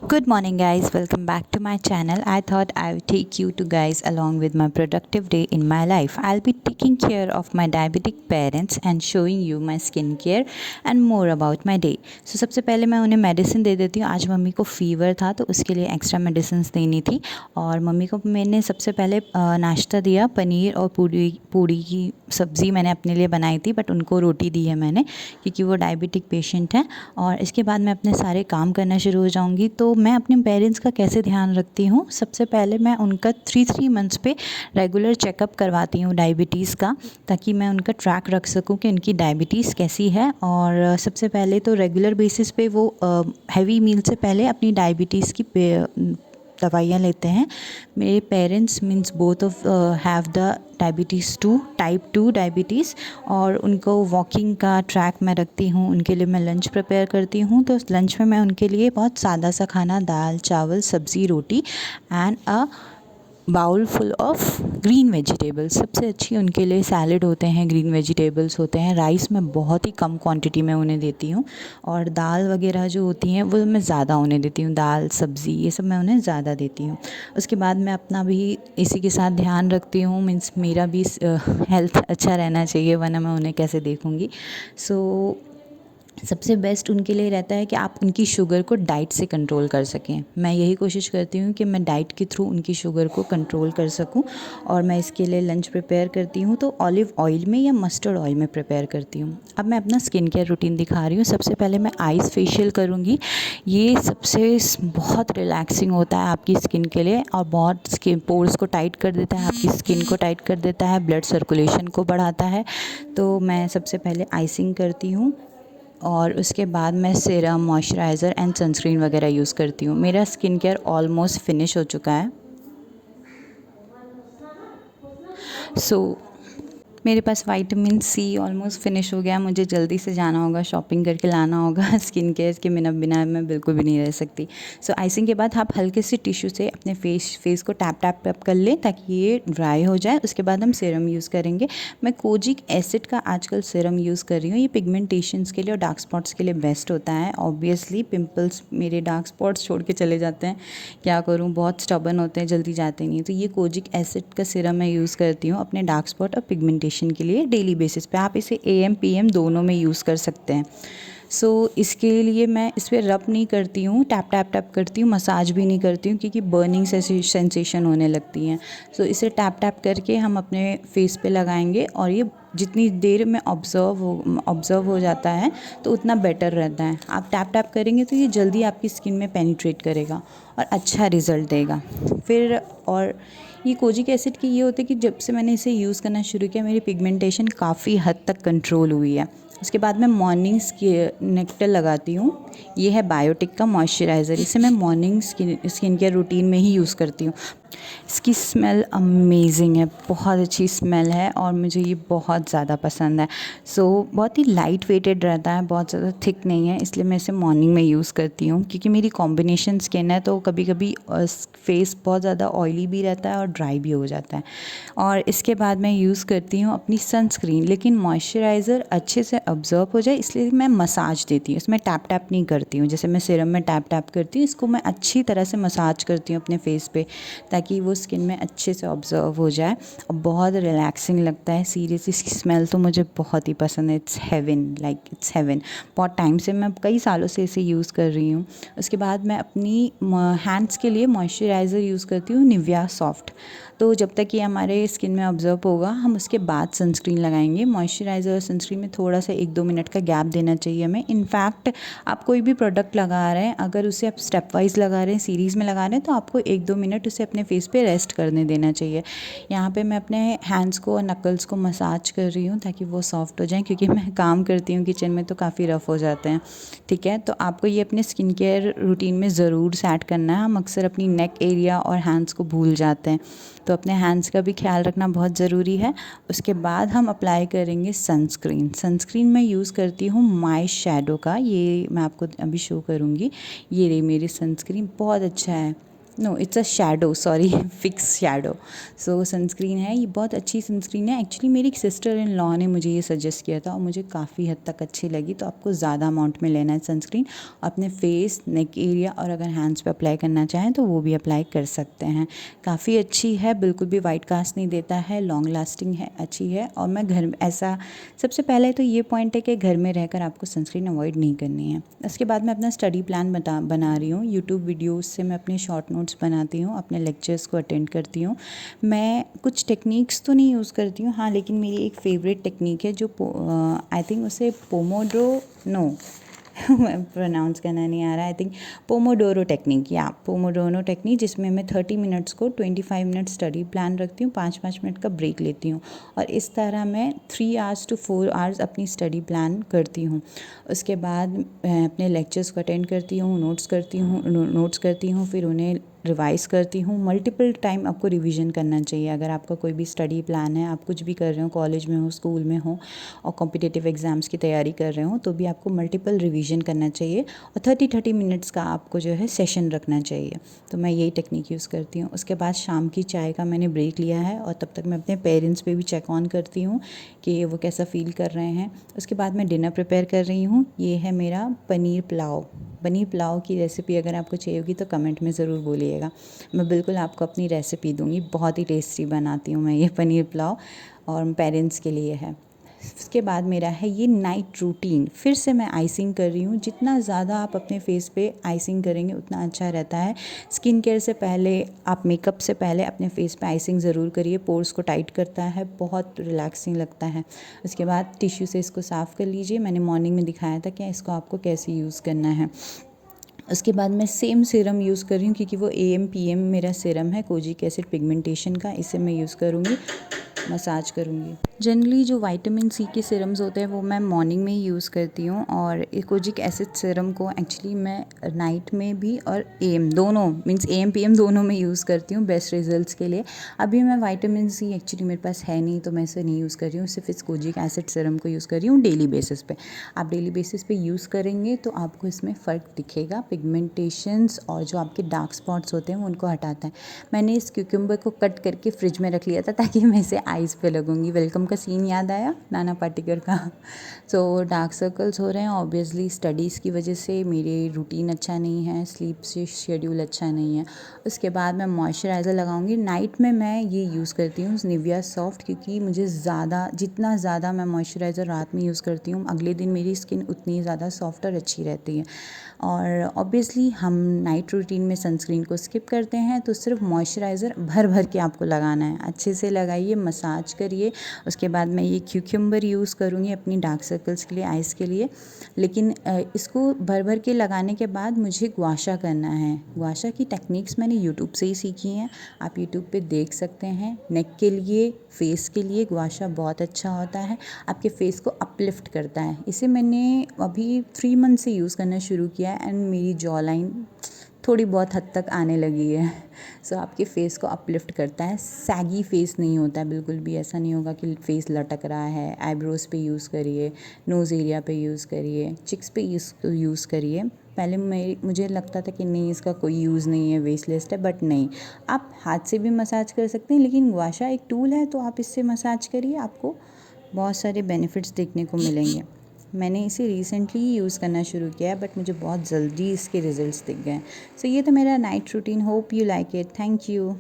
Good morning, guys. Welcome back to my channel. I thought I would take you to guys along with my productive day in my life. I'll be taking care of my diabetic parents and showing you my skincare and more about my day. So सबसे पहले मैं उन्हें medicine दे देती हूँ। आज mummy को fever था तो उसके लिए एक्स्ट्रा मेडिसिन देनी थी और मम्मी को मैंने सबसे पहले नाश्ता दिया। पनीर और पूड़ी की सब्ज़ी मैंने अपने लिए बनाई थी, बट उनको रोटी दी है मैंने क्योंकि वो डायबिटिक पेशेंट हैं। और इसके बाद मैं अपने सारे काम करना शुरू हो जाऊँगी। तो मैं अपने पेरेंट्स का कैसे ध्यान रखती हूँ, सबसे पहले मैं उनका 3 मंथ्स पे रेगुलर चेकअप करवाती हूँ डायबिटीज़ का, ताकि मैं उनका ट्रैक रख सकूँ कि उनकी डायबिटीज़ कैसी है। और सबसे पहले तो रेगुलर बेसिस पे वो हैवी मील से पहले अपनी डायबिटीज़ की दवाइयाँ लेते हैं। मेरे parents means both of have the diabetes type 2 diabetes, और उनको वॉकिंग का ट्रैक मैं रखती हूँ। उनके लिए मैं लंच प्रिपेयर करती हूँ, तो लंच में मैं उनके लिए बहुत सादा सा खाना, दाल चावल सब्ज़ी रोटी and a bowl full of green vegetables. सबसे अच्छी उनके लिए सैलड होते हैं, ग्रीन वेजिटेबल्स होते हैं। राइस मैं बहुत ही कम क्वांटिटी में उन्हें देती हूँ, और दाल वगैरह जो होती हैं वो मैं ज़्यादा उन्हें देती हूँ। दाल सब्ज़ी ये सब मैं उन्हें ज़्यादा देती हूँ। उसके बाद मैं अपना भी इसी के साथ ध्यान रखती हूँ, मीन्स मेरा भी हेल्थ अच्छा रहना चाहिए, वरना मैं उन्हें कैसे देखूँगी। सो सबसे बेस्ट उनके लिए रहता है कि आप उनकी शुगर को डाइट से कंट्रोल कर सकें। मैं यही कोशिश करती हूँ कि मैं डाइट के थ्रू उनकी शुगर को कंट्रोल कर सकूँ, और मैं इसके लिए लंच प्रिपेयर करती हूँ तो ऑलिव ऑयल में या मस्टर्ड ऑयल में प्रिपेयर करती हूँ। अब मैं अपना स्किन केयर रूटीन दिखा रही हूँ। सबसे पहले मैं आइज़ फेशियल करूँगी। ये सबसे बहुत रिलैक्सिंग होता है आपकी स्किन के लिए, और बहुत स्किन पोर्स को टाइट कर देता है, आपकी स्किन को टाइट कर देता है, ब्लड सर्कुलेशन को बढ़ाता है। तो मैं सबसे पहले आइसिंग करती हूँ, और उसके बाद मैं सीरम, मॉइस्चराइज़र एंड सनस्क्रीन वगैरह यूज़ करती हूँ। मेरा स्किन केयर ऑलमोस्ट फिनिश हो चुका है। सो मेरे पास विटामिन सी ऑलमोस्ट फिनिश हो गया। मुझे जल्दी से जाना होगा, शॉपिंग करके लाना होगा। स्किन केयर के बिना मैं बिल्कुल भी नहीं रह सकती। सो आइसिंग के बाद आप हल्के से टिश्यू से अपने फेस को टैप टैप टैप कर लें ताकि ये ड्राई हो जाए। उसके बाद हम सीरम यूज़ करेंगे। मैं कोजिक एसिड का आजकल सीरम यूज़ कर रही हूँ। ये पिगमेंटेशंस के लिए और डार्क स्पॉट्स के लिए बेस्ट होता है। ऑब्वियसली पिंपल्स, मेरे डार्क स्पॉट्स छोड़ के चले जाते हैं, क्या करूँ, बहुत स्टबर्न होते हैं, जल्दी जाते नहीं। तो ये कोजिक एसिड का सीरम मैं यूज़ करती हूँ अपने डार्क स्पॉट और पिगमेंटेशन के लिए डेली बेसिस पे। आप इसे AM PM दोनों में यूज़ कर सकते हैं। सो इसके लिए मैं इस पर रब नहीं करती हूँ, टैप टैप टैप करती हूँ, मसाज भी नहीं करती हूँ क्योंकि बर्निंग सेंसेशन होने लगती हैं। सो इसे टैप टैप करके हम अपने फेस पे लगाएंगे, और ये जितनी देर में ऑब्ज़र्व हो जाता है तो उतना बेटर रहता है। आप टैप टैप करेंगे तो ये जल्दी आपकी स्किन में पेनिट्रेट करेगा और अच्छा रिज़ल्ट देगा। फिर और ये कोजिक एसिड की ये होता है कि जब से मैंने इसे यूज़ करना शुरू किया, मेरी पिगमेंटेशन काफ़ी हद तक कंट्रोल हुई है। उसके बाद मैं मॉर्निंग नेक्टर लगाती हूँ। ये है बायोटिक का मॉइस्चराइज़र। इसे मैं मॉर्निंग स्किन केयर रूटीन में ही यूज़ करती हूँ। इसकी स्मेल अमेजिंग है, बहुत अच्छी स्मेल है और मुझे ये बहुत ज़्यादा पसंद है। सो बहुत ही लाइट वेटेड रहता है, बहुत ज़्यादा थिक नहीं है, इसलिए मैं इसे मॉर्निंग में यूज़ करती हूँ। क्योंकि मेरी कॉम्बिनेशन स्किन है तो कभी कभी फेस बहुत ज़्यादा ऑयली भी रहता है और ड्राई भी हो जाता है। और इसके बाद मैं यूज़ करती हूँ अपनी सनस्क्रीन, लेकिन मॉइस्चराइज़र अच्छे से ऑब्ज़र्व हो जाए इसलिए मैं मसाज देती हूँ। इसमें टैप टैप नहीं करती हूँ, जैसे मैं सीरम में टैप टैप करती हूँ, इसको मैं अच्छी तरह से मसाज करती हूँ अपने फेस पे, ताकि वो स्किन में अच्छे से ऑब्ज़र्व हो जाए और बहुत रिलैक्सिंग लगता है। सीरियसली इसकी स्मेल तो मुझे बहुत ही पसंद है। It's heaven, like it's heaven. बहुत टाइम से, मैं कई सालों से इसे यूज़ कर रही हूँ। उसके बाद मैं अपनी हैंड्स के लिए मॉइस्चराइज़र यूज़ करती हूँ, निविया सॉफ्ट। तो जब तक ये हमारे स्किन में ऑब्ज़र्व होगा हम उसके बाद सनस्क्रीन लगाएंगे। मॉइस्चराइज़र और सनस्क्रीन में थोड़ा सा 1-2 मिनट का गैप देना चाहिए हमें। इनफैक्ट आप कोई भी प्रोडक्ट लगा रहे हैं, अगर उसे आप स्टेप वाइज लगा रहे हैं, सीरीज़ में लगा रहे हैं, तो आपको 1-2 मिनट उसे अपने फेस पे रेस्ट करने देना चाहिए। यहाँ पे मैं अपने हैंड्स को और नकल्स को मसाज कर रही हूँ ताकि वो सॉफ्ट हो जाएं, क्योंकि मैं काम करती हूँ किचन में तो काफ़ी रफ़ हो जाते हैं। ठीक है, तो आपको ये अपने स्किन केयर रूटीन में ज़रूर सेट करना है। हम अक्सर अपनी नेक एरिया और हैंड्स को भूल जाते हैं, तो अपने हैंड्स का भी ख्याल रखना बहुत ज़रूरी है। उसके बाद हम अप्लाई करेंगे सनस्क्रीन मैं यूज़ करती हूँ माई शैडो का, ये मैं आपको अभी शो करूँगी। ये रही मेरी सनस्क्रीन, बहुत अच्छा है। No it's a shadow, sorry, fix shadow. So sunscreen है, ये बहुत अच्छी सनस्क्रीन है। एक्चुअली मेरी सिस्टर इन लॉ ने मुझे ये सजेस्ट किया था और मुझे काफ़ी हद तक अच्छी लगी। तो आपको ज़्यादा अमाउंट में लेना है सनस्क्रीन, अपने फेस, नेक एरिया और अगर हैंड्स पे अप्लाई करना चाहें तो वो भी अप्लाई कर सकते हैं। काफ़ी अच्छी है, बिल्कुल भी वाइट कास्ट नहीं देता है, लॉन्ग लास्टिंग है, अच्छी है। और मैं घर में ऐसा, सबसे पहले तो ये पॉइंट है कि घर में रहकर आपको सनस्क्रीन अवॉइड नहीं करनी है। उसके बाद मैं अपना स्टडी प्लान बना रही हूँ। यूट्यूब वीडियोज़ से मैं अपने शॉर्ट नोट्स बनाती हूँ, अपने लेक्चर्स को अटेंड करती हूँ। मैं कुछ टेक्निक्स तो नहीं यूज़ करती हूँ, हाँ, लेकिन मेरी एक फ़ेवरेट टेक्निक है जो आई थिंक उसे पोमोड्रो, नो प्रोनाउंस करना नहीं आ रहा, आई थिंक पोमोडोरो टेक्निक, या पोमोडोरो टेक्निक, जिसमें मैं 30 मिनट्स को 25 मिनट स्टडी प्लान रखती हूँ, 5-5 मिनट का ब्रेक लेती हूँ और इस तरह मैं 3 आवर्स टू 4 आवर्स अपनी स्टडी प्लान करती हूँ। उसके बाद अपने लेक्चर्स को अटेंड करती हूँ, नोट्स करती हूँ, फिर उन्हें रिवाइज़ करती हूँ। मल्टीपल टाइम आपको रिवीजन करना चाहिए। अगर आपका कोई भी स्टडी प्लान है, आप कुछ भी कर रहे हो, कॉलेज में हो, स्कूल में हो और कॉम्पिटिटिव एग्ज़ाम्स की तैयारी कर रहे हो, तो भी आपको मल्टीपल रिवीजन करना चाहिए और 30-30 मिनट्स का आपको जो है सेशन रखना चाहिए। तो मैं यही टेक्निक यूज़ करती हूँ। उसके बाद शाम की चाय का मैंने ब्रेक लिया है और तब तक मैं अपने पेरेंट्स पे भी चेक ऑन करती हूँ कि वो कैसा फ़ील कर रहे हैं। उसके बाद मैं डिनर प्रिपेयर कर रही हूँ। ये है मेरा पनीर पुलाव की रेसिपी अगर आपको चाहिए होगी तो कमेंट में ज़रूर बोलिएगा। मैं बिल्कुल आपको अपनी रेसिपी दूँगी, बहुत ही टेस्टी बनाती हूँ मैं ये पनीर पुलाव और पेरेंट्स के लिए है। उसके बाद मेरा है ये नाइट रूटीन, फिर से मैं आइसिंग कर रही हूँ। जितना ज़्यादा आप अपने फेस पे आइसिंग करेंगे उतना अच्छा रहता है। स्किन केयर से पहले, आप मेकअप से पहले अपने फेस पे आइसिंग ज़रूर करिए, पोर्स को टाइट करता है, बहुत रिलैक्सिंग लगता है। उसके बाद टिश्यू से इसको साफ़ कर लीजिए। मैंने मॉर्निंग में दिखाया था कि इसको आपको कैसे यूज़ करना है। उसके बाद मैं सेम सीरम यूज़ कर रही हूँ क्योंकि वो AM PM मेरा सीरम है कोजिक एसिड पिगमेंटेशन का, इसे मैं यूज़ करूँगी, मसाज करूँगी। जनरली जो विटामिन C के सीरम्स होते हैं वो मैं मॉर्निंग में ही यूज़ करती हूँ और कोजिक एसिड सीरम को एक्चुअली मैं नाइट में भी और AM दोनों, मींस AM PM दोनों में यूज़ करती हूँ बेस्ट रिजल्ट्स के लिए। अभी मैं विटामिन C एक्चुअली मेरे पास है नहीं तो मैं इसे नहीं यूज़ कर रही हूँ, सिर्फ इस कोजिक एसिड सीरम को यूज़ कर रही हूँ डेली बेसिस पे। आप डेली बेसिस पे यूज़ करेंगे तो आपको इसमें फ़र्क दिखेगा। पिगमेंटेशंस और जो आपके डार्क स्पॉट्स होते हैं वो उनको हटाता है। मैंने इस क्यूकम्बर को कट करके फ्रिज में रख लिया था ताकि मैं इसे आइज़ पे लगूंगी। वेलकम का सीन याद आया नाना पाटेकर का। सो डार्क सर्कल्स हो रहे हैं ऑब्वियसली स्टडीज़ की वजह से, मेरे रूटीन अच्छा नहीं है, स्लीप से शेड्यूल अच्छा नहीं है। उसके बाद मैं मॉइस्चराइज़र लगाऊंगी। नाइट में मैं ये यूज़ करती हूँ निविया सॉफ्ट, क्योंकि मुझे जितना ज़्यादा मैं मॉइस्चराइज़र रात में यूज़ करती हूँ अगले दिन मेरी स्किन उतनी ज़्यादा सॉफ्ट और अच्छी रहती है। और ऑब्वियसली हम नाइट रूटीन में सनस्क्रीन को स्किप करते हैं, तो सिर्फ मॉइस्चराइज़र भर भर के आपको लगाना है। अच्छे से लगाइए, मसाज करिए। उसके बाद मैं ये क्यूकम्बर यूज़ करूँगी अपनी डार्क सर्कल्स के लिए, आइज़ के लिए। लेकिन इसको भर भर के लगाने के बाद मुझे गुआशा करना है। गुआशा की टेक्निक्स मैंने यूट्यूब से ही सीखी हैं, आप यूट्यूब पे देख सकते हैं। नेक के लिए, फेस के लिए गुआशा बहुत अच्छा होता है, आपके फेस को अपलिफ्ट करता है। इसे मैंने अभी 3 मंथ से यूज़ करना शुरू किया है एंड मेरी जॉ लाइन थोड़ी बहुत हद तक आने लगी है। सो आपके फेस को अपलिफ्ट करता है, सैगी फेस नहीं होता है, बिल्कुल भी ऐसा नहीं होगा कि फेस लटक रहा है। आईब्रोज़ पे यूज़ करिए, नोज़ एरिया पे यूज़ करिए, चिक्स पे यूज़ करिए। पहले मुझे लगता था कि नहीं इसका कोई यूज़ नहीं है, वेस्टलेस है, बट नहीं, आप हाथ से भी मसाज कर सकते हैं। लेकिन गुआशा एक टूल है तो आप इससे मसाज करिए, आपको बहुत सारे बेनिफिट्स देखने को मिलेंगे। मैंने इसे रिसेंटली यूज़ करना शुरू किया है बट मुझे बहुत जल्दी इसके रिजल्ट्स दिख गए। सो ये था मेरा night routine. Hope you like it. Thank you.